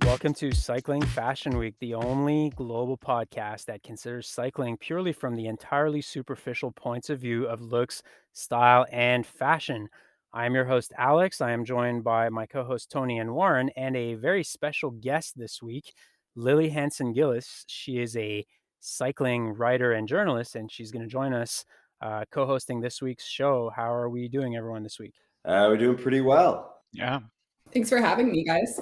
Welcome to Cycling Fashion Week, the only global podcast that considers cycling purely from the entirely superficial points of view of looks, style, and fashion. I am your host, Alex. I am joined by my co-host, Tony and Warren, and a very special guest this week, Lily Hansen-Gillis. She is a cycling writer and journalist, and she's going to join us co-hosting this week's show. How are we doing, everyone, this week? We're doing pretty well. Yeah. Thanks for having me, guys.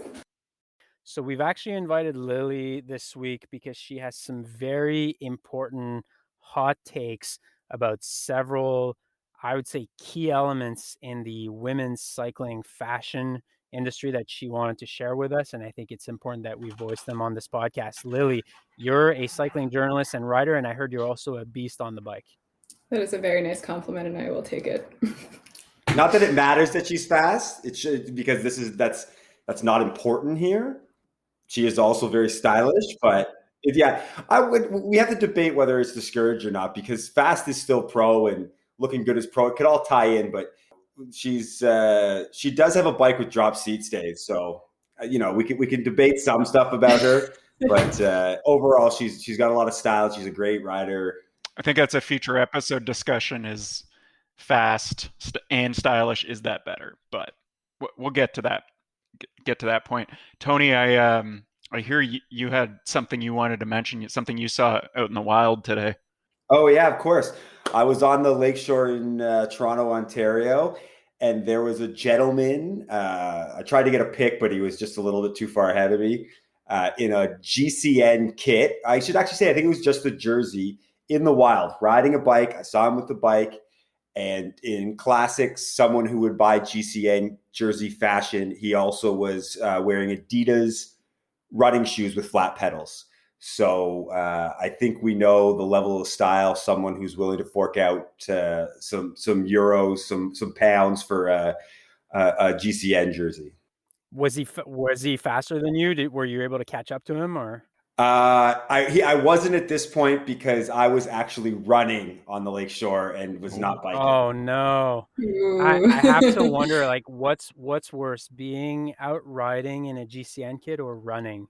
So we've actually invited Lily this week because she has some very important hot takes about several, I would say, key elements in the women's cycling fashion industry that she wanted to share with us. And I think it's important that we voice them on this podcast. Lily, you're a cycling journalist and writer, and I heard you're also a beast on the bike. That is a very nice compliment, and I will take it. Not that it matters that she's fast. It should, because that's not important here. She is also very stylish, but we have to debate whether it's discouraged or not, because fast is still pro and looking good is pro. It could all tie in, but she does have a bike with drop seat stays. So, we can debate some stuff about her, but overall she's got a lot of style. She's a great rider. I think that's a future episode discussion, is fast and stylish. Is that better? But we'll get to that point. Tony, I hear you had something you wanted to mention, something you saw out in the wild today. Oh yeah, of course. I was on the lakeshore in Toronto, Ontario, and there was a gentleman. I tried to get a pic, but he was just a little bit too far ahead of me, in a GCN kit. I should actually say, I think it was just a jersey, in the wild, riding a bike. I saw him with the bike. And in classic, someone who would buy GCN jersey fashion, he also was wearing Adidas running shoes with flat pedals. So I think we know the level of style, someone who's willing to fork out some euros, some pounds for a GCN jersey. Was he faster than you? Were you able to catch up to him, or? I wasn't at this point because I was actually running on the lakeshore and was not biking. Oh no! I have to wonder, like, what's worse, being out riding in a GCN kit or running?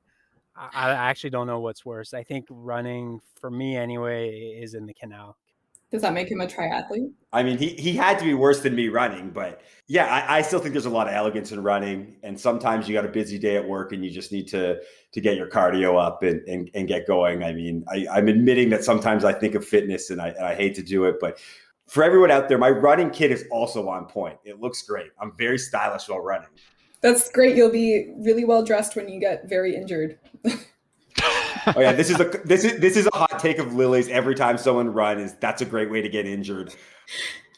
I actually don't know what's worse. I think running, for me anyway, is in the canal. Does that make him a triathlete? I mean, he had to be worse than me running, but yeah, I still think there's a lot of elegance in running. And sometimes you got a busy day at work and you just need to get your cardio up and get going. I mean, I'm admitting that sometimes I think of fitness and I hate to do it, but for everyone out there, my running kit is also on point. It looks great. I'm very stylish while running. That's great. You'll be really well dressed when you get very injured. Oh yeah, this is a hot take of Lily's. Every time someone runs, that's a great way to get injured.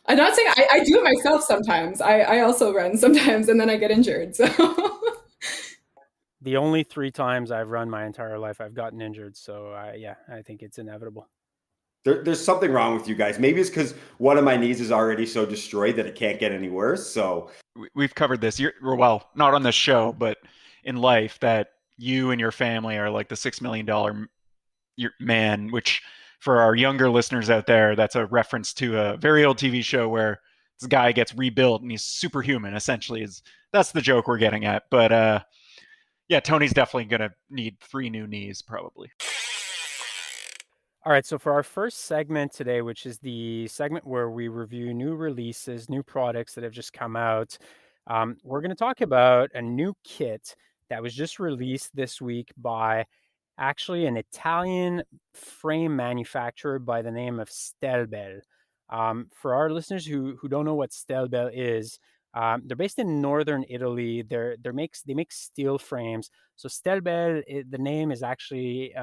I'm not saying I do it myself sometimes. I also run sometimes and then I get injured. So the only 3 times I've run my entire life, I've gotten injured. So I think it's inevitable. There's something wrong with you guys. Maybe it's because one of my knees is already so destroyed that it can't get any worse. So we've covered this. Well, not on this show, but in life, that you and your family are like the $6 million man, which for our younger listeners out there, that's a reference to a very old TV show where this guy gets rebuilt and he's superhuman, essentially. That's the joke we're getting at. But yeah, Tony's definitely going to need 3 new knees, probably. All right, so for our first segment today, which is the segment where we review new releases, new products that have just come out, we're going to talk about a new kit that was just released this week by actually an Italian frame manufacturer by the name of Stelbel. For our listeners who don't know what Stelbel is, they're based in northern Italy. They make steel frames. So Stelbel, the name is actually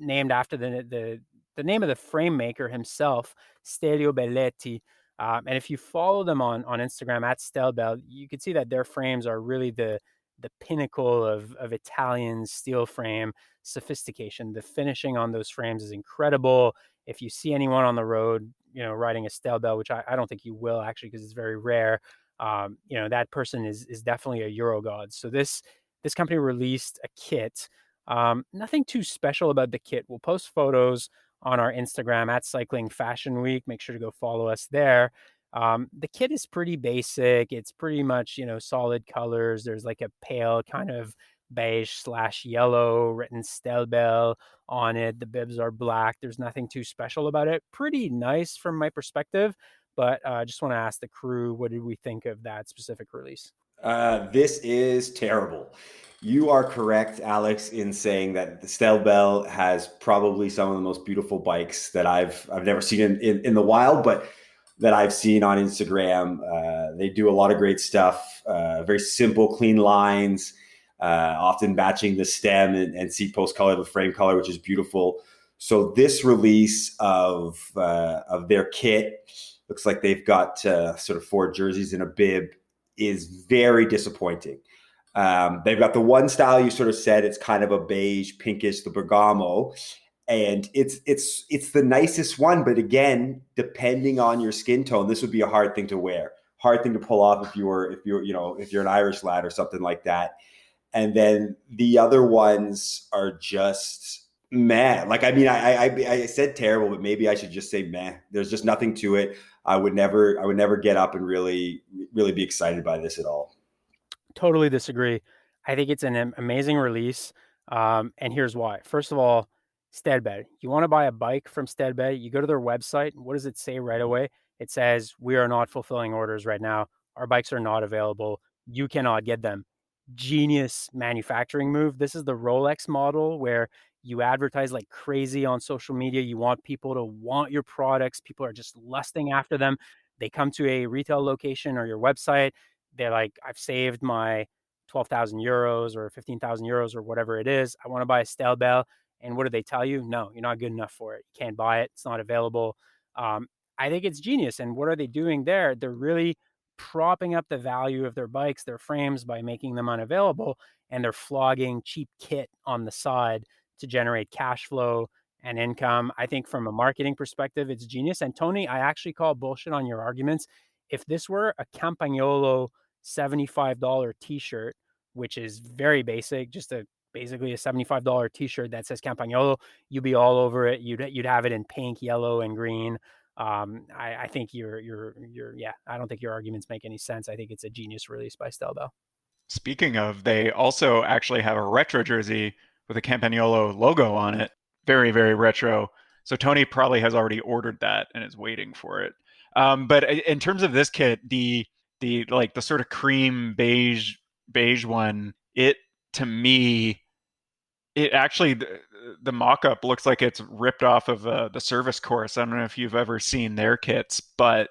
named after the name of the frame maker himself, Stelio Belletti. And if you follow them on Instagram at Stelbel, you can see that their frames are really the pinnacle of Italian steel frame sophistication. The finishing on those frames is incredible. If you see anyone on the road, riding a Stelbel, which I don't think you will actually, because it's very rare, that person is definitely a Euro god. So this company released a kit. Nothing too special about the kit. We'll post photos on our Instagram at cyclingfashionweek. Make sure to go follow us there. The kit is pretty basic. It's pretty much, solid colors. There's like a pale kind of beige/yellow, written Stelbel on it. The bibs are black. There's nothing too special about it. Pretty nice from my perspective, but just want to ask the crew, what did we think of that specific release? This is terrible. You are correct, Alex, in saying that the Stelbel has probably some of the most beautiful bikes that I've never seen in the wild, but that I've seen on Instagram. They do a lot of great stuff. Very simple, clean lines, often matching the stem and seat post color, the frame color, which is beautiful. So this release of their kit looks like they've got sort of 4 jerseys and a bib, is very disappointing. They've got the one style you sort of said, it's kind of a beige, pinkish, the bergamo, and it's the nicest one. But again, depending on your skin tone, this would be a hard thing to wear, hard thing to pull off if you're if you're an Irish lad or something like that. And then the other ones are just meh. Like, I mean, I said terrible, but maybe I should just say meh. There's just nothing to it. I would never get up and really be excited by this at all. Totally disagree. I think it's an amazing release. And here's why. First of all, Stelbel. You want to buy a bike from Stelbel, you go to their website. What does it say right away? It says, we are not fulfilling orders right now. Our bikes are not available. You cannot get them. Genius manufacturing move. This is the Rolex model where you advertise like crazy on social media. You want people to want your products. People are just lusting after them. They come to a retail location or your website. They're like, I've saved my 12,000 euros or 15,000 euros or whatever it is. I want to buy a Stelbel. And what do they tell you? No, you're not good enough for it. You can't buy it. It's not available. I think it's genius. And what are they doing there? They're really propping up the value of their bikes, their frames, by making them unavailable. And they're flogging cheap kit on the side to generate cash flow and income. I think from a marketing perspective, it's genius. And Tony, I actually call bullshit on your arguments. If this were a Campagnolo $75 t-shirt, which is very basic, just basically a $75 t-shirt that says Campagnolo, you'd be all over it. You'd have it in pink, yellow, and green. I think yeah, I don't think your arguments make any sense. I think it's a genius release by Stelbel. Speaking of, they also actually have a retro jersey with a Campagnolo logo on it. Very, very retro. So Tony probably has already ordered that and is waiting for it. But in terms of this kit, the like the sort of cream beige one, it to me, it actually the mock-up looks like it's ripped off of the service course. I don't know if you've ever seen their kits, but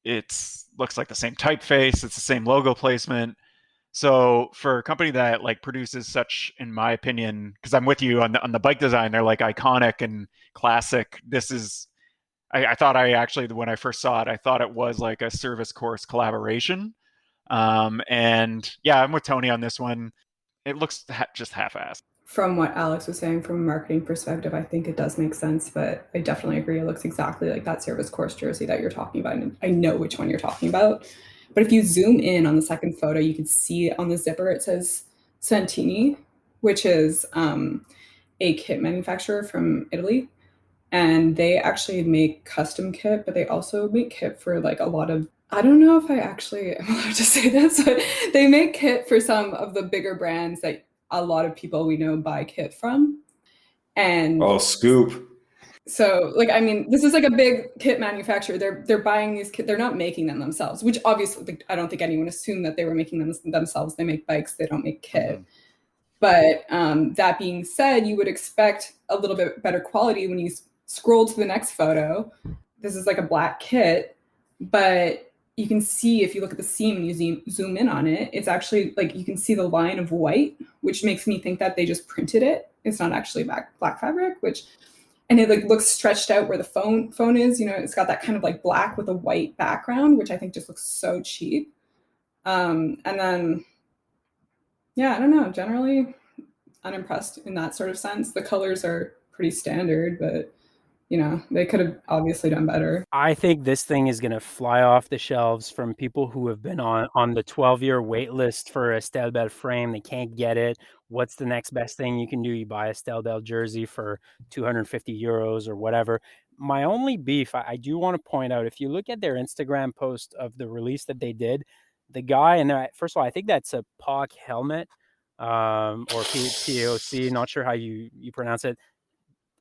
it's looks like the same typeface, it's the same logo placement. So for a company that like produces such, in my opinion, because I'm with you on the bike design, they're like iconic and classic. This is, I thought I actually, when I first saw it, I thought it was like a service course collaboration. And yeah, I'm with Tony on this one. It looks just half-assed. From what Alex was saying, from a marketing perspective, I think it does make sense, but I definitely agree. It looks exactly like that service course jersey that you're talking about. And I know which one you're talking about. But if you zoom in on the second photo, you can see on the zipper, it says Santini, which is a kit manufacturer from Italy. And they actually make custom kit, but they also make kit for like a lot of, I don't know if I actually am allowed to say this, but they make kit for some of the bigger brands that a lot of people we know buy kit from. And oh, scoop. So, like, I mean, this is like a big kit manufacturer. They're buying these kit. They're not making them themselves, which obviously, like, I don't think anyone assumed that they were making them themselves. They make bikes. They don't make kit. Mm-hmm. But that being said, you would expect a little bit better quality when you scroll to the next photo. This is like a black kit, but you can see if you look at the seam and you zoom in on it, it's actually like you can see the line of white, which makes me think that they just printed it. It's not actually black fabric, and it like looks stretched out where the phone is. You know, it's got that kind of like black with a white background, which I think just looks so cheap. And then, yeah, I don't know. Generally, unimpressed in that sort of sense. The colors are pretty standard, but you know, they could have obviously done better. I think this thing is going to fly off the shelves from people who have been on the 12-year wait list for a Stelbel frame. They can't get it. What's the next best thing you can do? You buy a Stelbel jersey for 250 euros or whatever. My only beef, I do want to point out, if you look at their Instagram post of the release that they did, the guy, and first of all, I think that's a POC helmet. or POC, not sure how you pronounce it,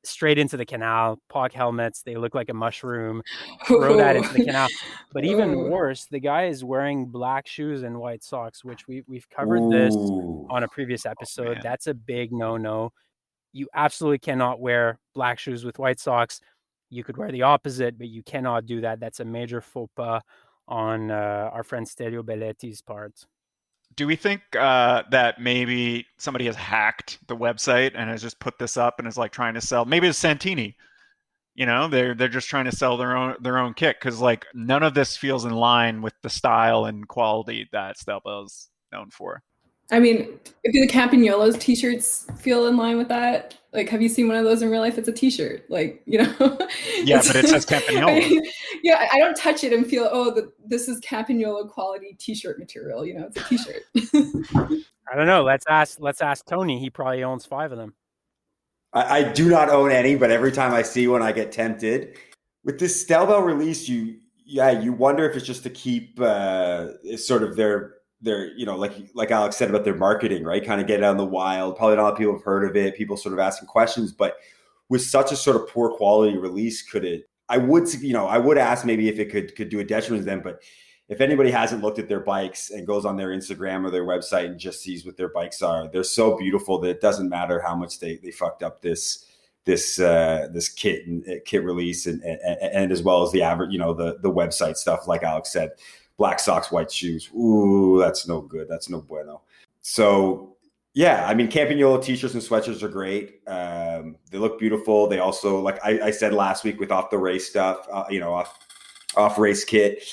straight into the canal. Pog helmets, they look like a mushroom. Throw that into the canal. But even Ooh. worse, the guy is wearing black shoes and white socks, which we've covered this Ooh. on a previous episode. man. That's a big no-no. You absolutely cannot wear black shoes with white socks. You could wear the opposite, but you cannot do that. That's a major faux pas on our friend Stelio Belletti's part. Do we think that maybe somebody has hacked the website and has just put this up and is like trying to sell? Maybe it's Santini. You know, they're just trying to sell their own kit, because like none of this feels in line with the style and quality that Stelbel is known for. I mean, do the Campagnolos t-shirts feel in line with that? Like, have you seen one of those in real life? It's a t-shirt, like, you know. Yeah, but it says Campagnolo. Yeah, I don't touch it and feel, this is Campagnolo quality t-shirt material. You know, it's a t-shirt. I don't know. Let's ask Tony. He probably owns 5 of them. I do not own any, but every time I see one, I get tempted. With this Stelbel release, you wonder if it's just to keep sort of their like Alex said about their marketing, right? Kind of get it out in the wild. Probably not a lot of people have heard of it. People sort of asking questions, but with such a sort of poor quality release, could it? I would ask maybe if it could do a detriment to them, but if anybody hasn't looked at their bikes and goes on their Instagram or their website and just sees what their bikes are, they're so beautiful that it doesn't matter how much they fucked up this kit release and as well as the average, the website stuff, like Alex said, black socks, white shoes. Ooh, that's no good. That's no bueno. So yeah, I mean, Campagnolo t-shirts and sweatshirts are great. They look beautiful. They also, like I said last week with off the race stuff, off race kit,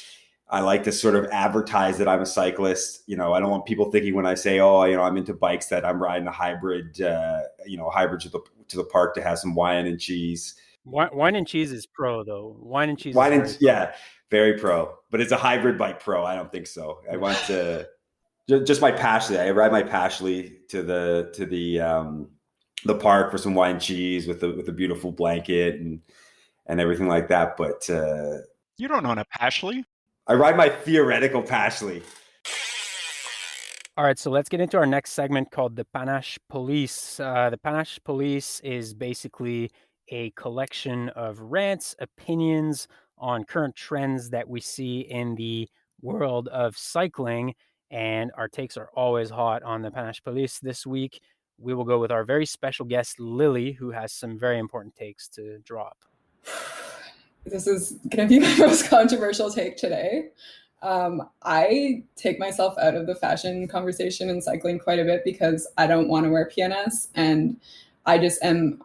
I like to sort of advertise that I'm a cyclist. I don't want people thinking when I say, I'm into bikes, that I'm riding a hybrid, hybrid to the park to have some wine and cheese. Wine and cheese is pro, though. Wine and cheese very pro. But it's a hybrid bike pro. I don't think so. I want to just my Pashley. I ride my Pashley to the park for some wine and cheese with a beautiful blanket and everything like that. But you don't own a Pashley? I ride my theoretical Pashley. All right, so let's get into our next segment called the Panache Police. The Panache Police is basically a collection of rants, opinions on current trends that we see in the world of cycling, and our takes are always hot on the Panache Police. This week, we will go with our very special guest, Lily, who has some very important takes to drop. This is going to be my most controversial take today. I take myself out of the fashion conversation in cycling quite a bit because I don't want to wear PNS, and I just am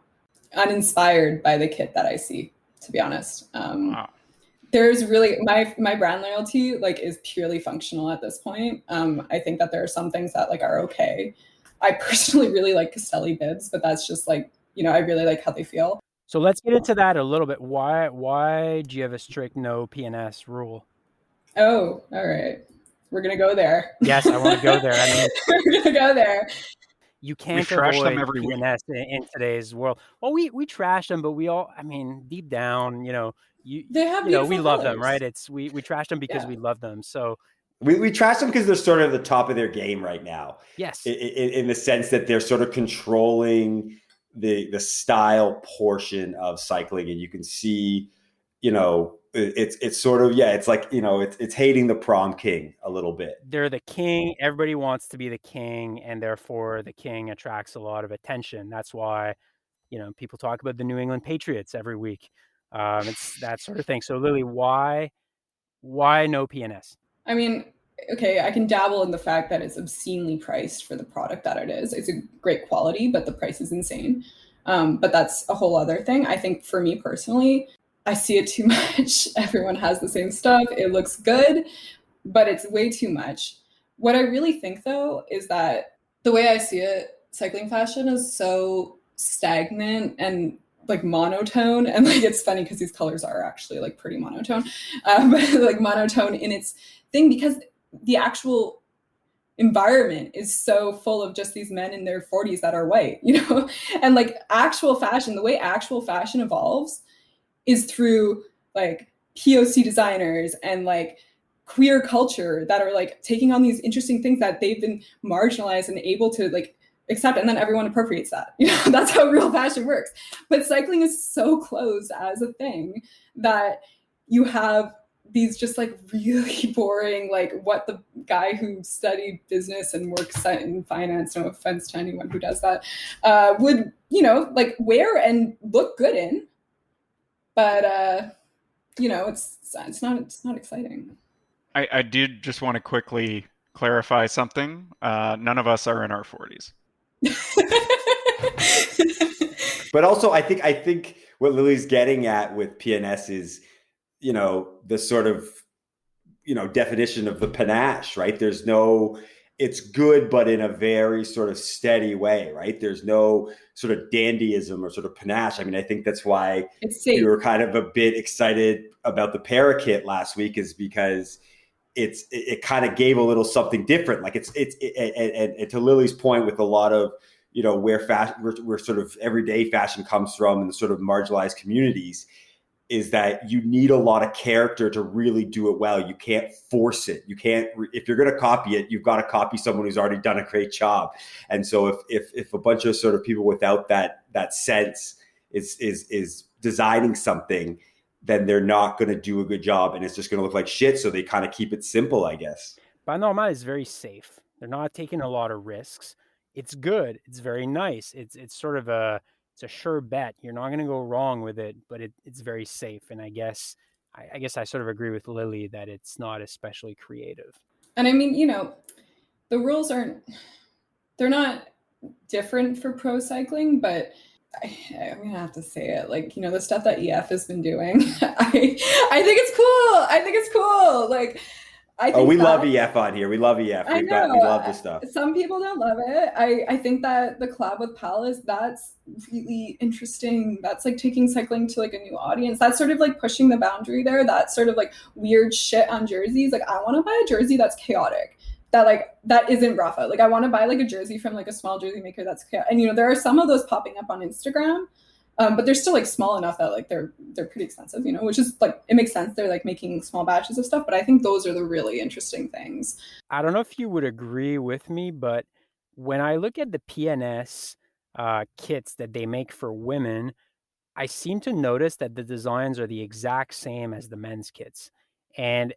uninspired by the kit that I see, to be honest. Wow. There's really my brand loyalty is purely functional at this point. I think that there are some things that are okay. I personally really like Castelli bibs, but that's just I really like how they feel. So let's get into that a little bit. Why do you have a strict no PNS rule? Oh, all right. We're going to go there. Yes, I want to go there. We're going to go there. You can't trash avoid them every PNS in today's world. Well, we trash them, but we all, deep down, they have we love colors. them, right? It's we trash them because we love them. So we trash them because they're sort of at the top of their game right now. Yes. In the sense that they're sort of controlling the style portion of cycling, and you can see, it's sort of, it's like, it's hating the prom king a little bit. They're the king. Everybody wants to be the king, and therefore the king attracts a lot of attention. That's why, people talk about the New England Patriots every week. It's that sort of thing. So Lily, why no PNS? I mean, okay, I can dabble in the fact that it's obscenely priced for the product that it is. It's a great quality, but the price is insane. But that's a whole other thing. I think for me personally, I see it too much. Everyone has the same stuff. It looks good, but it's way too much. What I really think, though, is that the way I see it, cycling fashion is so stagnant and monotone. And it's funny because these colors are actually pretty monotone, but monotone in its thing, because the actual environment is so full of just these men in their 40s that are white, and actual fashion, the way actual fashion evolves is through POC designers and queer culture that are like taking on these interesting things that they've been marginalized and able to like accept, and then everyone appropriates that. That's how real fashion works. But cycling is so closed as a thing that you have these just like really boring, like what the guy who studied business and works in finance, no offense to anyone who does that, would, like wear and look good in. But it's not exciting. I did just want to quickly clarify something. None of us are in our 40s. But also, I think what Lily's getting at with PNS is, the sort of, definition of the panache, right? It's good, but in a very sort of steady way, right? There's no sort of dandyism or sort of panache. I mean, I think that's why we were kind of a bit excited about the Parakit last week, is because it kind of gave a little something different. Like and to Lily's point, with a lot of, where sort of everyday fashion comes from and the sort of marginalized communities, is that you need a lot of character to really do it well. You can't force it. You can't, if you're going to copy it, you've got to copy someone who's already done a great job. And so if a bunch of sort of people without that sense is designing something, then they're not going to do a good job, and it's just going to look like shit. So they kind of keep it simple, I guess. But Normal is very safe. They're not taking a lot of risks. It's good. It's very nice. It's sort of a sure bet. You're not going to go wrong with it, but it's very safe. And I guess I sort of agree with Lily that it's not especially creative. And I mean, the rules they're not different for pro cycling, but I'm gonna have to say it, like, the stuff that EF has been doing, I think it's cool. Like, I think we love EF on here. We love EF. We love this stuff. Some people don't love it. I think that the collab with Palace, that's really interesting. That's like taking cycling to like a new audience. That's sort of like pushing the boundary there. That's sort of like weird shit on jerseys. Like, I want to buy a jersey that's chaotic. That isn't Rafa. Like, I want to buy like a jersey from like a small jersey maker that's chaotic. And there are some of those popping up on Instagram. But they're still like small enough that like they're pretty expensive, which is like, it makes sense. They're like making small batches of stuff, but I think those are the really interesting things. I don't know if you would agree with me, but when I look at the PNS kits that they make for women, I seem to notice that the designs are the exact same as the men's kits. And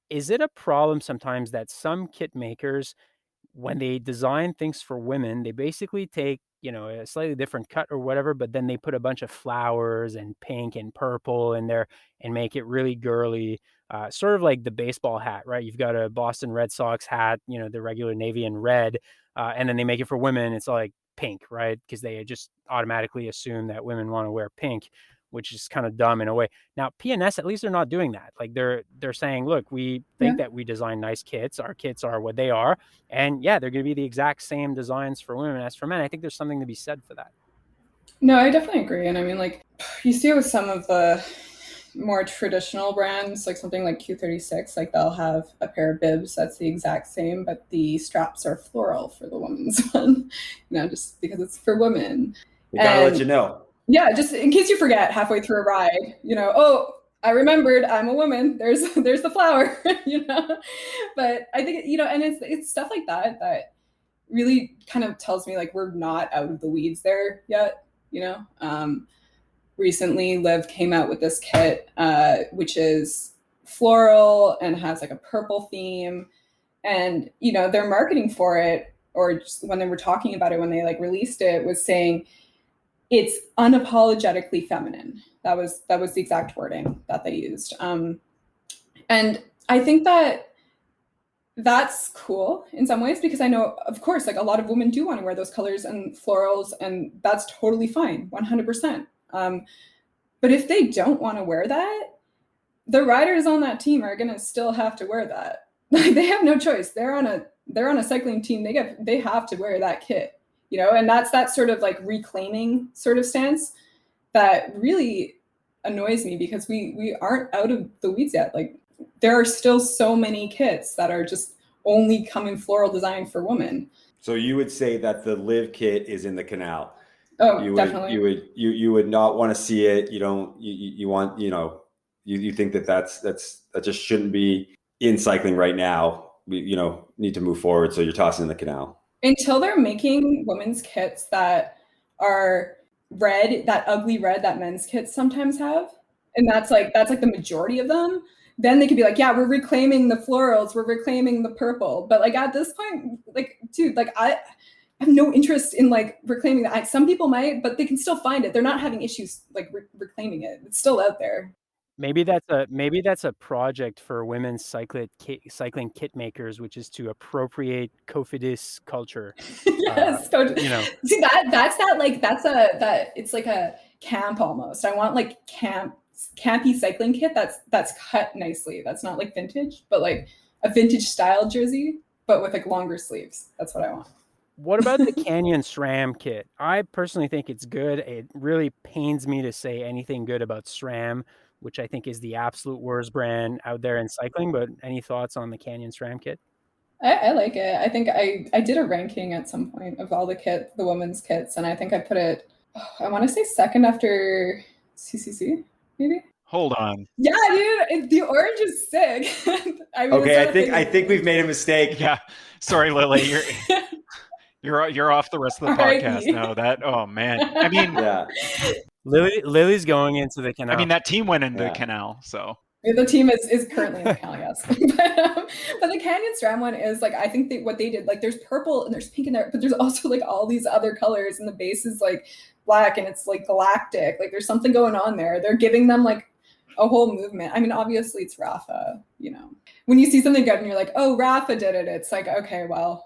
is it a problem sometimes that some kit makers, when they design things for women, they basically take, a slightly different cut or whatever, but then they put a bunch of flowers and pink and purple in there and make it really girly, sort of like the baseball hat, right? You've got a Boston Red Sox hat, the regular navy and red, and then they make it for women. It's all like pink, right? Because they just automatically assume that women want to wear pink, which is kind of dumb in a way. Now, PNS, at least they're not doing that. Like, they're saying, look, we think that we design nice kits. Our kits are what they are. And yeah, they're going to be the exact same designs for women as for men. I think there's something to be said for that. No, I definitely agree. And I mean, like, you see it with some of the more traditional brands, like something like Q36, like they'll have a pair of bibs that's the exact same, but the straps are floral for the woman's one, just because it's for women. We gotta let you know. Yeah, just in case you forget halfway through a ride, oh, I remembered I'm a woman. There's the flower, But I think, and it's stuff like that really kind of tells me like we're not out of the weeds there yet, Recently, Liv came out with this kit, which is floral and has like a purple theme. And, their marketing for it, or just when they were talking about it, when they like released it, was saying, it's unapologetically feminine. That was the exact wording that they used. And I think that that's cool in some ways, because I know, of course, like a lot of women do want to wear those colors and florals, and that's totally fine, 100%. But if they don't want to wear that, the riders on that team are going to still have to wear that. Like, they have no choice. They're on a cycling team. They have to wear that kit. And that's that sort of like reclaiming sort of stance that really annoys me, because we aren't out of the weeds yet. Like, there are still so many kits that are just only come in floral design for women. So you would say that the Liv kit is in the canal? Oh, definitely. You would not want to see it. You don't. You want. You think that just shouldn't be in cycling right now. We, need to move forward. So you're tossing in the canal. Until they're making women's kits that are red, that ugly red that men's kits sometimes have, and that's like the majority of them, then they could be like, yeah, we're reclaiming the florals, we're reclaiming the purple. But like at this point, like, dude, like I have no interest in like reclaiming that. Some people might, but they can still find it. They're not having issues like reclaiming it. It's still out there. Maybe that's a project for women's cycling kit makers, which is to appropriate Cofidis culture. Yes, totally. You know, See that it's like a camp almost. I want like campy cycling kit that's cut nicely. That's not like vintage, but like a vintage style jersey, but with like longer sleeves. That's what I want. what about the Canyon SRAM kit? I personally think it's good. It really pains me to say anything good about SRAM, which I think is the absolute worst brand out there in cycling. But any thoughts on the Canyon SRAM kit? I like it. I think I did a ranking at some point of all the women's kits, and I think I put it, I want to say second after CCC, maybe. Hold on. Yeah, dude, the orange is sick. I mean, Okay, I think we've made a mistake. Yeah, sorry, Lily. You're off the rest of the podcast now. Oh man. I mean, Yeah. Lily's going into the canal. I mean that team went into the canal, so the team is currently in the canal, yes. But the Canyon SRAM one is like, I think what they did, like there's purple and there's pink in there, but there's also like all these other colors, and the base is like black and it's like galactic. Like there's something going on there. They're giving them like a whole movement. I mean, obviously it's Rafa, when you see something good and you're like, oh, Rafa did it, it's like, okay, well,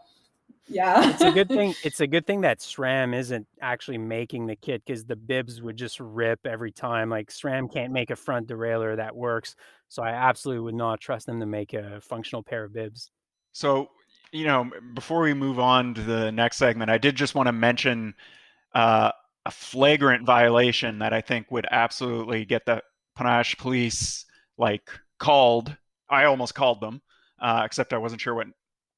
yeah. It's a good thing. It's a good thing that SRAM isn't actually making the kit, because the bibs would just rip every time. Like SRAM can't make a front derailleur that works, so I absolutely would not trust them to make a functional pair of bibs. So, before we move on to the next segment, I did just want to mention a flagrant violation that I think would absolutely get the Panache police called. I almost called them, except I wasn't sure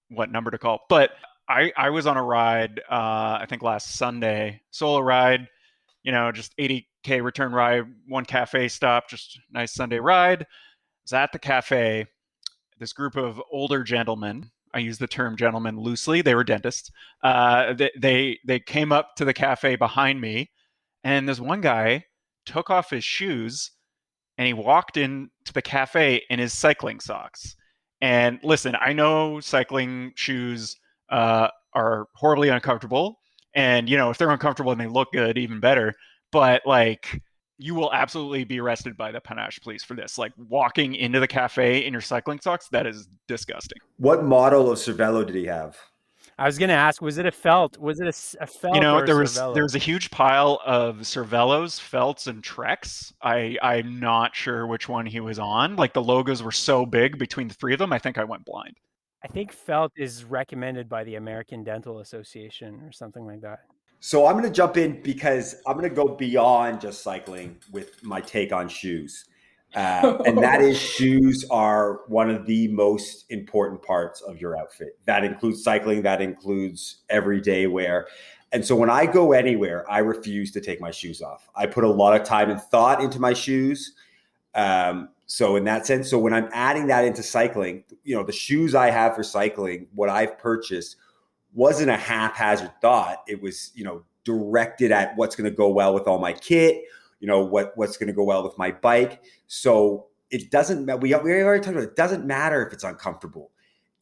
what number to call. But I was on a ride, I think last Sunday, solo ride, just 80K return ride, one cafe stop, just nice Sunday ride. I was at the cafe. This group of older gentlemen, I use the term gentlemen loosely, they were dentists. They came up to the cafe behind me, and this one guy took off his shoes and he walked into the cafe in his cycling socks. And listen, I know cycling shoes are horribly uncomfortable, and if they're uncomfortable and they look good, even better. But you will absolutely be arrested by the Panache police for this. Like walking into the cafe in your cycling socks, that is disgusting. What model of Cervelo did he have? I was going to ask, was it a felt? Was it a felt? There was a huge pile of Cervelos, felts, and Treks. I'm not sure which one he was on. Like the logos were so big between the three of them, I think I went blind. I think felt is recommended by the American Dental Association or something like that. So I'm going to jump in because I'm going to go beyond just cycling with my take on shoes. And that is, shoes are one of the most important parts of your outfit. That includes cycling, that includes everyday wear. And so when I go anywhere, I refuse to take my shoes off. I put a lot of time and thought into my shoes. So in that sense, so when I'm adding that into cycling, the shoes I have for cycling, what I've purchased wasn't a haphazard thought. It was, directed at what's going to go well with all my kit, what's going to go well with my bike. So it doesn't, we already talked about it doesn't matter if it's uncomfortable.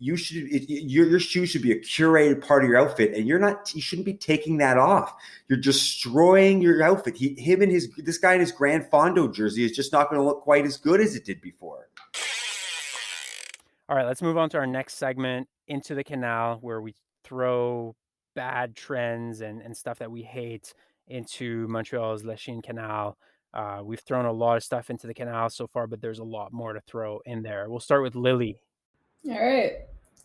Your shoes should be a curated part of your outfit, and you shouldn't be taking that off. You're destroying your outfit. This guy in his Grand Fondo jersey is just not going to look quite as good as it did before. All right, let's move on to our next segment, Into the Canal, where we throw bad trends and stuff that we hate into Montreal's Lachine Canal. We've thrown a lot of stuff into the canal so far, but there's a lot more to throw in there. We'll start with Lily. All right.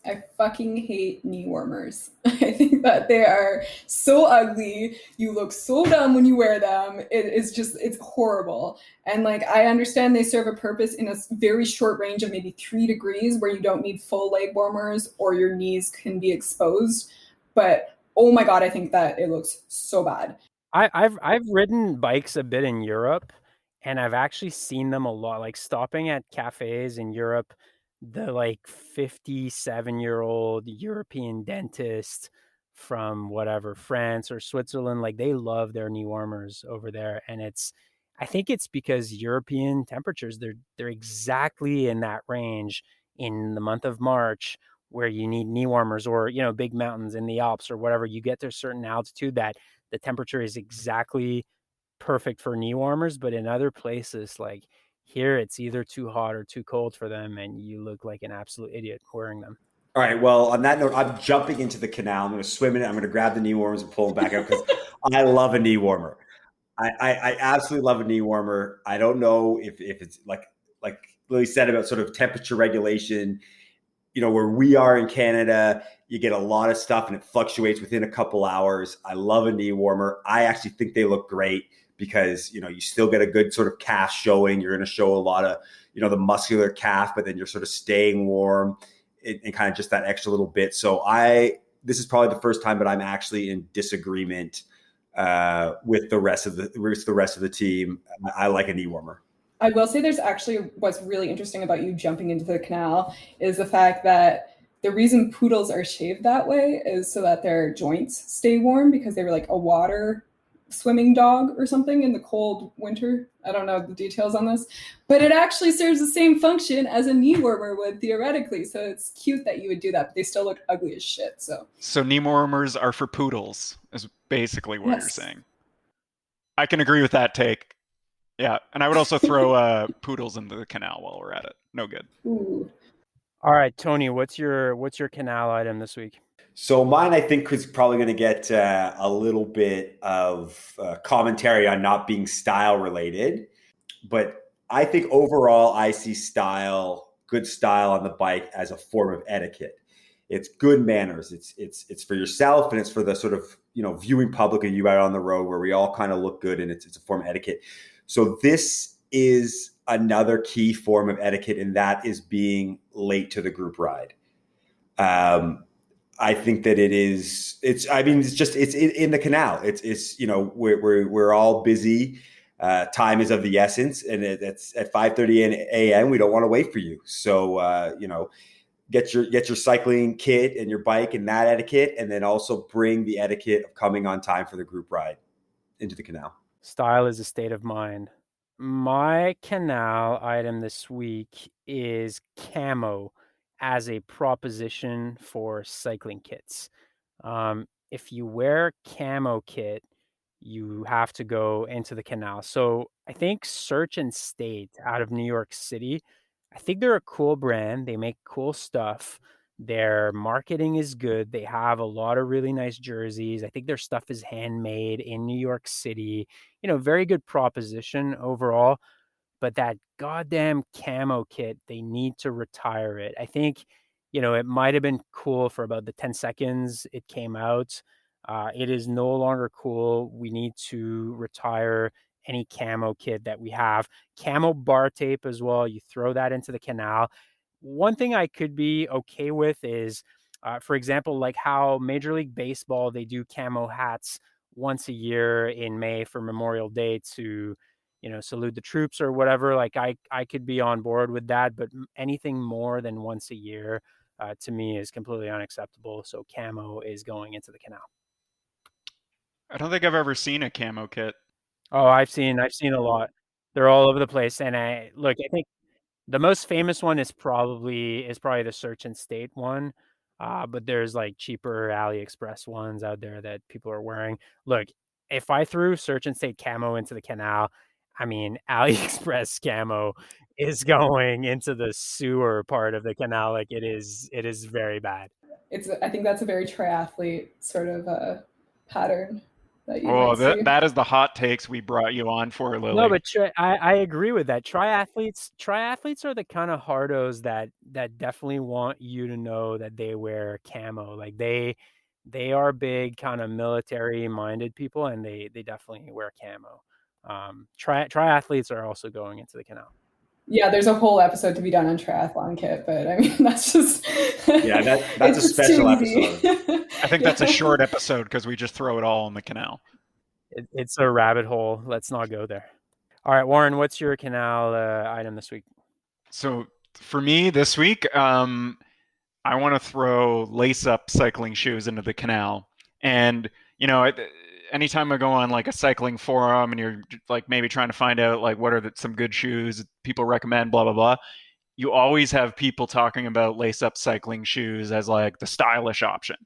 I fucking hate knee warmers. I think that they are so ugly. You look so dumb when you wear them. It's horrible. And I understand they serve a purpose in a very short range of maybe 3 degrees where you don't need full leg warmers or your knees can be exposed. But oh my God, I think that it looks so bad. I've ridden bikes a bit in Europe, and I've actually seen them a lot, stopping at cafes in Europe. the like 57-year-old European dentist from whatever France or Switzerland, like they love their knee warmers over there. And I think it's because European temperatures, they're exactly in that range in the month of March where you need knee warmers, or big mountains in the Alps or whatever. You get to a certain altitude that the temperature is exactly perfect for knee warmers. But in other places, like here, it's either too hot or too cold for them, and you look like an absolute idiot wearing them. All right. Well, on that note, I'm jumping into the canal. I'm going to swim in it. I'm going to grab the knee warmers and pull them back out because I love a knee warmer. I absolutely love a knee warmer. I don't know if it's like Lily said about sort of temperature regulation. Where we are in Canada, you get a lot of stuff and it fluctuates within a couple hours. I love a knee warmer. I actually think they look great because, you still get a good sort of calf showing. You're going to show a lot of, the muscular calf, but then you're sort of staying warm and kind of just that extra little bit. So this is probably the first time that I'm actually in disagreement with the rest of the team. I like a knee warmer. I will say there's actually what's really interesting about you jumping into the canal is the fact that the reason poodles are shaved that way is so that their joints stay warm, because they were like a water swimming dog or something in the cold winter. I don't know the details on this, but it actually serves the same function as a knee warmer would theoretically. So it's cute that you would do that, but they still look ugly as shit. So knee warmers are for poodles is basically what Yes. you're saying. I can agree with that take. Yeah, and I would also throw poodles into the canal while we're at it. No good. Ooh. All right, Tony, what's your canal item this week? So mine, I think, is probably going to get a little bit of commentary on not being style related, but I think overall I see good style on the bike as a form of etiquette. It's good manners. It's for yourself, and it's for the sort of viewing public of you out on the road, where we all kind of look good, and it's a form of etiquette. So this is another key form of etiquette, and that is being late to the group ride. I think that it's in the canal. We're all busy. Time is of the essence, and it's at 5:30 a.m. We don't want to wait for you. So, get your cycling kit and your bike and that etiquette, and then also bring the etiquette of coming on time for the group ride into the canal. Style is a state of mind. My canal item this week is camo as a proposition for cycling kits. If you wear camo kit, you have to go into the canal. So I think Search and State out of New York City, I think they're a cool brand. They make cool stuff. Their marketing is good. They have a lot of really nice jerseys. I think their stuff is handmade in New York City. Very good proposition overall. But that goddamn camo kit, they need to retire it. I think, it might have been cool for about the 10 seconds it came out. It is no longer cool. We need to retire any camo kit that we have. Camo bar tape as well. You throw that into the canal. One thing I could be okay with is, for example, like how Major League Baseball, they do camo hats once a year in May for Memorial Day to, salute the troops or whatever. Like I could be on board with that, but anything more than once a year, to me is completely unacceptable. So camo is going into the canal. I don't think I've ever seen a camo kit. Oh, I've seen a lot. They're all over the place. And I think the most famous one is probably the Search and State one. But there's like cheaper AliExpress ones out there that people are wearing. Look, if I threw Search and State camo into the canal, I mean, AliExpress camo is going into the sewer part of the canal. Like it is very bad. I think that's a very triathlete sort of pattern that you Oh, might see. that is the hot takes we brought you on for, Lily. No, but I agree with that. Triathletes are the kind of hardos that definitely want you to know that they wear camo. Like they are big kind of military minded people, and they definitely wear camo. Triathletes are also going into the canal. Yeah, there's a whole episode to be done on triathlon kit, but I mean that's just that's a special episode. I think that's a short episode because we just throw it all in the canal. It's a rabbit hole. Let's not go there. All right, Warren, what's your canal item this week? So For me this week, I want to throw lace-up cycling shoes into the canal. And anytime I go on like a cycling forum and you're like maybe trying to find out like what are some good shoes people recommend, blah blah blah, you always have people talking about lace-up cycling shoes as like the stylish option.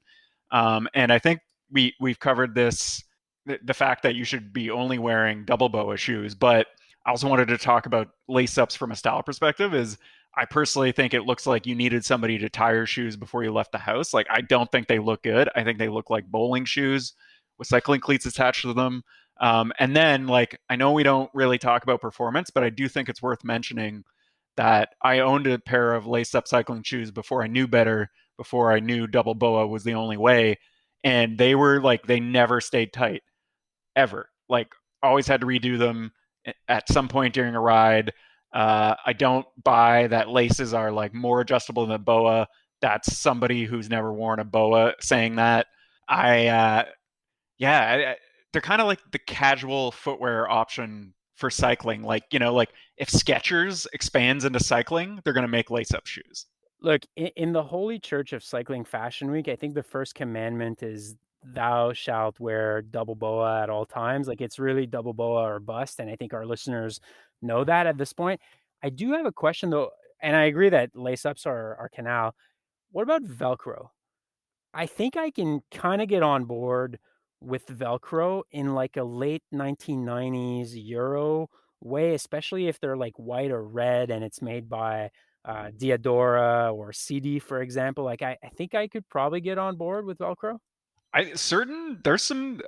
And I think we've covered this, the fact that you should be only wearing double BOA shoes, but I also wanted to talk about lace-ups from a style perspective. Is I personally think it looks like you needed somebody to tie your shoes before you left the house. Like, I don't think they look good. I think they look like bowling shoes with cycling cleats attached to them. And then, like, I know we don't really talk about performance, but I do think it's worth mentioning that I owned a pair of lace-up cycling shoes before I knew better, before I knew double BOA was the only way. And they were like, they never stayed tight, ever. Like, always had to redo them at some point during a ride. I don't buy that laces are like more adjustable than BOA. That's somebody who's never worn a BOA saying that. Yeah, they're kind of like the casual footwear option for cycling. Like, like if Skechers expands into cycling, they're going to make lace-up shoes. Look, in the holy church of Cycling Fashion Week, I think the first commandment is thou shalt wear double BOA at all times. Like, it's really double BOA or bust. And I think our listeners know that at this point. I do have a question though, and I agree that lace ups are canal. What about Velcro? I think I can kind of get on board with Velcro in like a late 1990s Euro way, especially if they're like white or red and it's made by Diadora or CD, for example. Like, I think I could probably get on board with Velcro. There's some,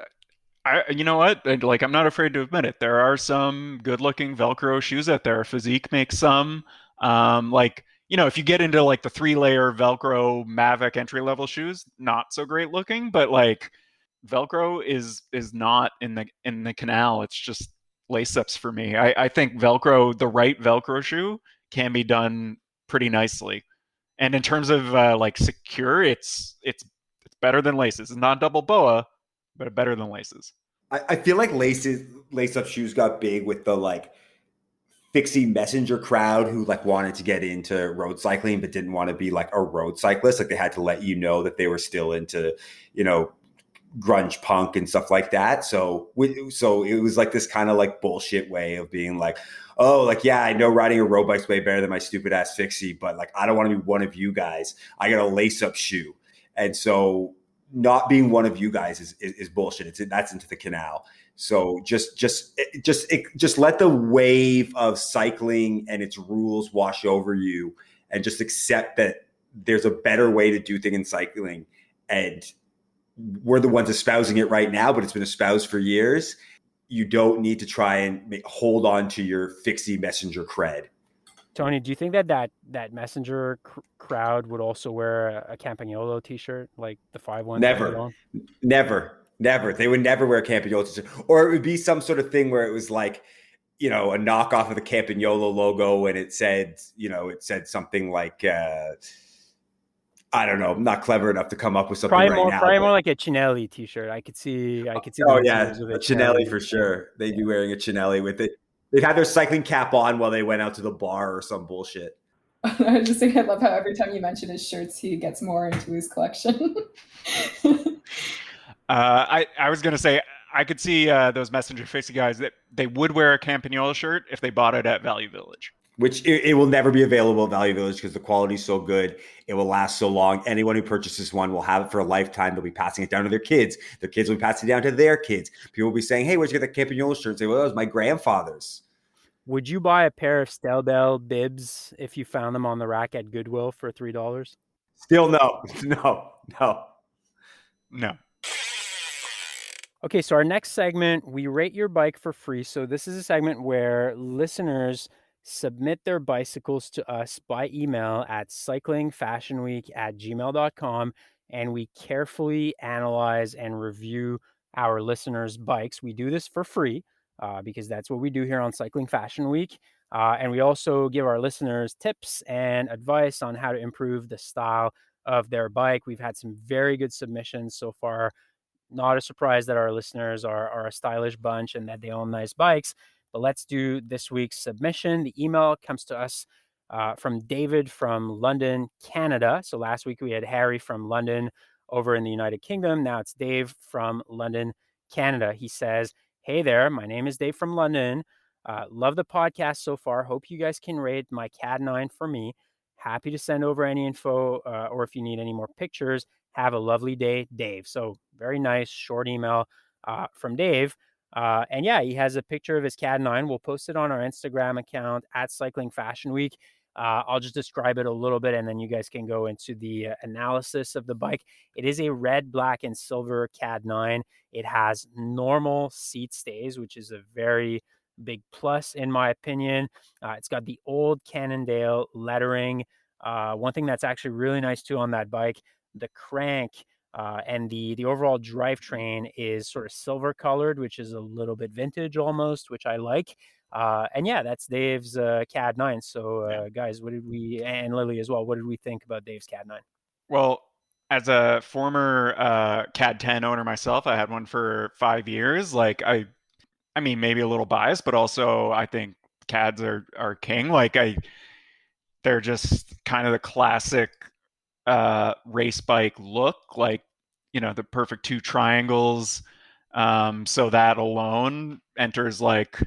you know what? Like, I'm not afraid to admit it. There are some good-looking Velcro shoes out there. Physique makes some. Like, if you get into like the 3-layer Velcro Mavic entry-level shoes, not so great looking. But like, Velcro is not in the canal. It's just lace-ups for me. I think Velcro, the right Velcro shoe, can be done pretty nicely. And in terms of like secure, it's better than laces. It's not double BOA, but better than laces. I feel like lace-up shoes got big with the like fixie messenger crowd who like wanted to get into road cycling but didn't want to be like a road cyclist. Like, they had to let you know that they were still into, grunge punk and stuff like that. So it was like this kind of like bullshit way of being like, oh, like, yeah, I know riding a road bike's way better than my stupid ass fixie, but like, I don't want to be one of you guys. I got a lace-up shoe. And so not being one of you guys is bullshit. That's into the canal. So just let the wave of cycling and its rules wash over you, and just accept that there's a better way to do things in cycling. And we're the ones espousing it right now, but it's been espoused for years. You don't need to try and hold on to your fixie messenger cred. Tony, do you think that messenger crowd would also wear a Campagnolo t-shirt like the 5-1? Never. They would never wear a Campagnolo t-shirt. Or it would be some sort of thing where it was like, a knockoff of the Campagnolo logo, and it said something like, I don't know. I'm not clever enough to come up with something now. Probably more like a Cinelli t-shirt. I could see. Oh yeah, a Cinelli for sure. They'd be wearing a Cinelli with it. They'd have their cycling cap on while they went out to the bar or some bullshit. I just think I love how every time you mention his shirts, he gets more into his collection. I was gonna say, I could see those messenger fixie guys that they would wear a Campagnolo shirt if they bought it at Value Village. Which it will never be available at Value Village because the quality is so good. It will last so long. Anyone who purchases one will have it for a lifetime. They'll be passing it down to their kids. Their kids will be passing it down to their kids. People will be saying, hey, where'd you get that Campagnolo shirt? And say, well, it was my grandfather's. Would you buy a pair of Stelbel bibs if you found them on the rack at Goodwill for $3? Still no. Okay, so our next segment, we rate your bike for free. So this is a segment where listeners submit their bicycles to us by email at cyclingfashionweek@gmail.com, and we carefully analyze and review our listeners' bikes. We do this for free because that's what we do here on Cycling Fashion Week. And we also give our listeners tips and advice on how to improve the style of their bike. We've had some very good submissions so far. Not a surprise that our listeners are a stylish bunch and that they own nice bikes. But let's do this week's submission. The email comes to us from David from London, Canada. So last week we had Harry from London over in the United Kingdom. Now it's Dave from London, Canada. He says, "Hey there, my name is Dave from London. Love the podcast so far. Hope you guys can rate my CAD 9 for me. Happy to send over any info or if you need any more pictures. Have a lovely day, Dave." So very nice short email from Dave. And yeah, he has a picture of his CAD 9. We'll post it on our Instagram account at Cycling Fashion Week. I'll just describe it a little bit and then you guys can go into the analysis of the bike. It is a red, black, and silver CAD 9. It has normal seat stays, which is a very big plus in my opinion. It's got the old Cannondale lettering. One thing that's actually really nice too on that bike, the crank and the overall drivetrain is sort of silver colored, which is a little bit vintage almost, which I like. And yeah, that's Dave's CAD 9. So guys, what did we, and Lily as well, what did we think about Dave's CAD 9? Well, as a former CAD 10 owner myself, I had one for 5 years. Like I mean, maybe a little biased, but also I think CADs are king. Like they're just kind of the classic race bike look, like the perfect two triangles. So that alone enters like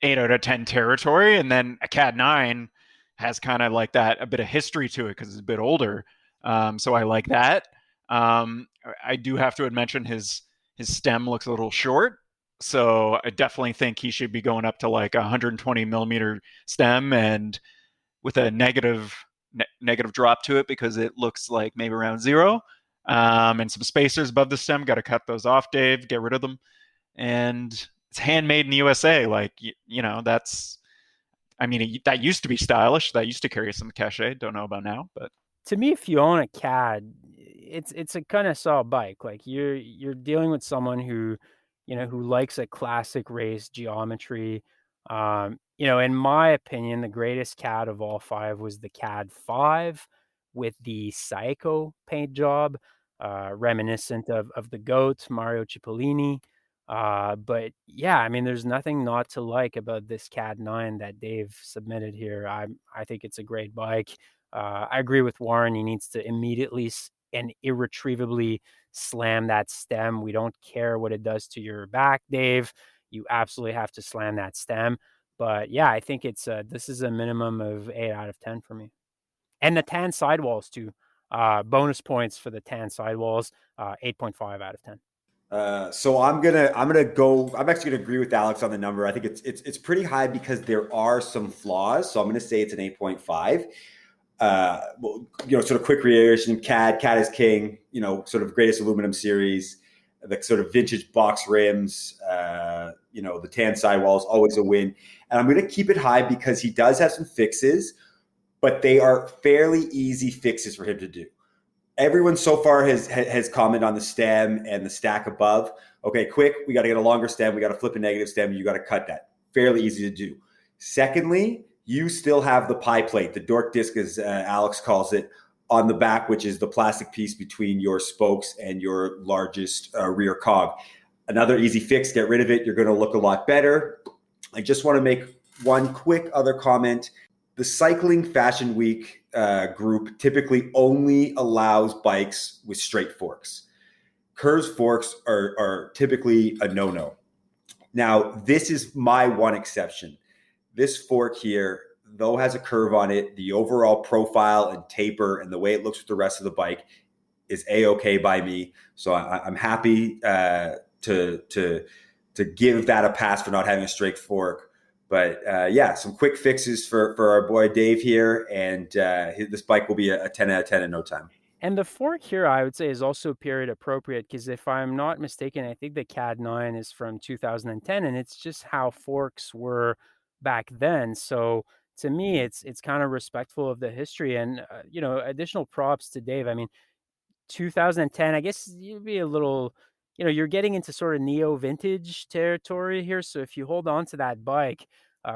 8 out of 10 territory, and then a CAD 9 has kind of like that a bit of history to it because it's a bit older. So I like that. I do have to mention his stem looks a little short. So I definitely think he should be going up to like 120 millimeter stem and with a negative drop to it because it looks like maybe around 0. And some spacers above the stem. Got to cut those off, Dave. Get rid of them. And it's handmade in the USA. Like, that's, I mean, that used to be stylish. That used to carry some cachet. Don't know about now, but to me, if you own a CAD, it's a kind of saw bike. Like you're dealing with someone who likes a classic race geometry. In my opinion, the greatest CAD of all 5 was the CAD 5 with the Psycho paint job, reminiscent of the GOAT, Mario Cipollini. But yeah, I mean, there's nothing not to like about this CAD 9 that Dave submitted here. I think it's a great bike. I agree with Warren. He needs to immediately and irretrievably slam that stem. We don't care what it does to your back, Dave. You absolutely have to slam that stem. But yeah, I think this is a minimum of 8 out of 10 for me. And the tan sidewalls too. Bonus points for the tan sidewalls. 8.5 out of 10. So I'm actually gonna agree with Alex on the number. I think it's pretty high because there are some flaws. So I'm gonna say it's an 8.5. Sort of quick reiteration, CAD is king, sort of greatest aluminum series, the sort of vintage box rims, the tan sidewalls, always a win. And I'm going to keep it high because he does have some fixes, but they are fairly easy fixes for him to do. Everyone so far has commented on the stem and the stack above. Okay, quick, we got to get a longer stem. We got to flip a negative stem. You got to cut that. Fairly easy to do. Secondly, you still have the pie plate, the dork disc, as Alex calls it, on the back, which is the plastic piece between your spokes and your largest rear cog. Another easy fix, get rid of it. You're going to look a lot better. I just want to make one quick other comment. The Cycling Fashion Week group typically only allows bikes with straight forks. Curved forks are typically a no-no. Now, this is my one exception. This fork here, though has a curve on it, the overall profile and taper and the way it looks with the rest of the bike is a-okay by me. So I'm happy to give that a pass for not having a straight fork. But some quick fixes for our boy Dave here, and this bike will be a 10 out of 10 in no time. And the fork here, I would say, is also period appropriate because if I'm not mistaken, I think the CAD 9 is from 2010, and it's just how forks were back then. So to me, it's kind of respectful of the history and, additional props to Dave. I mean, 2010, I guess you'd be a little, you're getting into sort of neo vintage territory here. So if you hold on to that bike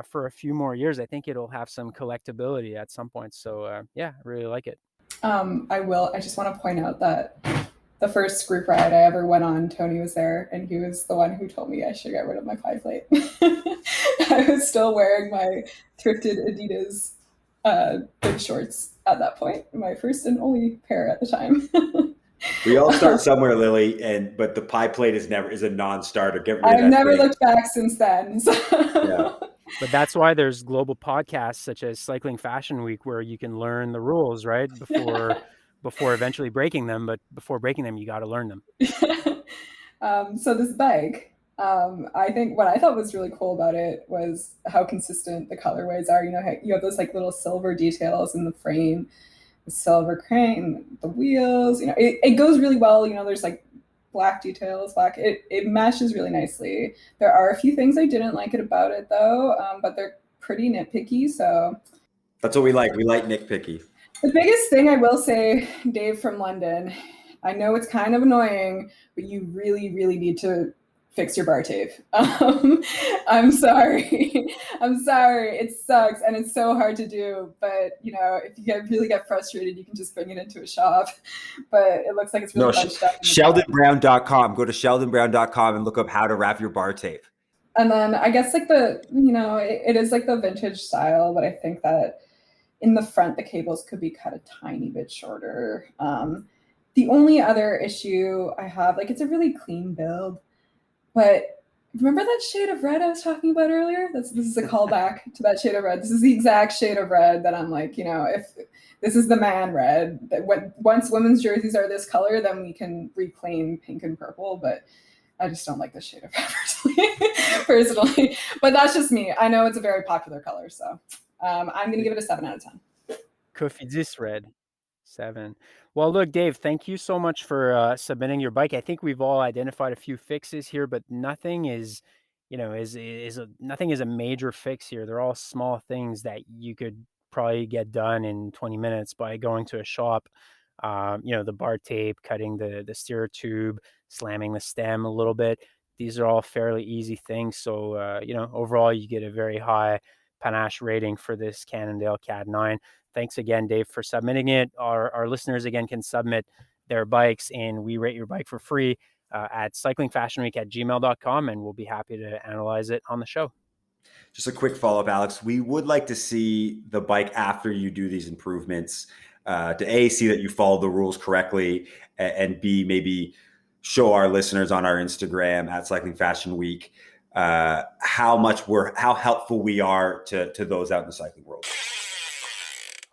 for a few more years, I think it'll have some collectability at some point. So I really like it. I just want to point out that the first group ride I ever went on, Tony was there, and he was the one who told me I should get rid of my pie plate. I was still wearing my thrifted Adidas big shorts at that point. My first and only pair at the time. We all start somewhere, Lily, but the pie plate is a non-starter. Get rid of I've that never thing. looked back since then. So. Yeah. But that's why there's global podcasts such as Cycling Fashion Week, where you can learn the rules, right? Before eventually breaking them. But before breaking them, you got to learn them. So this bike, I think what I thought was really cool about it was how consistent the colorways are. You know, you have those like little silver details in the frame, the silver crane, the wheels. You know, it goes really well. You know, there's like black details, black. It meshes really nicely. There are a few things I didn't like about it though, but they're pretty nitpicky. So that's what we like. We like nitpicky. The biggest thing I will say, Dave from London, I know it's kind of annoying, but you really, really need to fix your bar tape. I'm sorry. I'm sorry. It sucks and it's so hard to do. But, you know, if you really get frustrated, you can just bring it into a shop. But it looks like it's really bunched up. SheldonBrown.com. Go to SheldonBrown.com and look up how to wrap your bar tape. And then I guess like it is like the vintage style, but I think that in the front, the cables could be cut a tiny bit shorter. The only other issue I have, like, it's a really clean build, but remember that shade of red I was talking about earlier? This is a callback to that shade of red. This is the exact shade of red that I'm like, you know, if this is the man red, that once women's jerseys are this color, then we can reclaim pink and purple, but I just don't like this shade of red personally. But that's just me. I know it's a very popular color, so I'm going to give it a 7 out of 10. Kofidis red, 7. Well, look, Dave, thank you so much for submitting your bike. I think we've all identified a few fixes here, but nothing is, nothing is a major fix here. They're all small things that you could probably get done in 20 minutes by going to a shop. The bar tape, cutting the steer tube, slamming the stem a little bit. These are all fairly easy things. So, overall, you get a very high panache rating for this Cannondale CAD 9. Thanks again, Dave, for submitting it. Our listeners, again, can submit their bikes, and we rate your bike for free at cyclingfashionweek@gmail.com, and we'll be happy to analyze it on the show. Just a quick follow-up, Alex. We would like to see the bike after you do these improvements to A, see that you follow the rules correctly, and B, maybe show our listeners on our Instagram at Cycling Fashion Week how helpful we are to those out in the cycling world.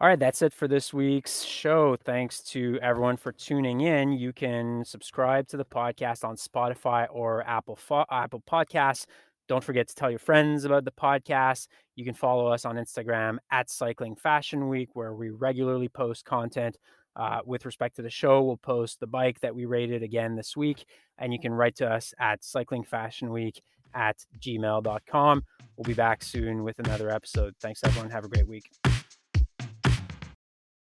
All right, that's it for this week's show. Thanks to everyone for tuning in. You can subscribe to the podcast on Spotify or Apple Podcasts. Don't forget to tell your friends about the podcast. You can follow us on Instagram at Cycling Fashion Week, where we regularly post content. With respect to the show, we'll post the bike that we rated again this week, and you can write to us at cyclingfashionweek@gmail.com. We'll be back soon with another episode. Thanks, everyone. Have a great week.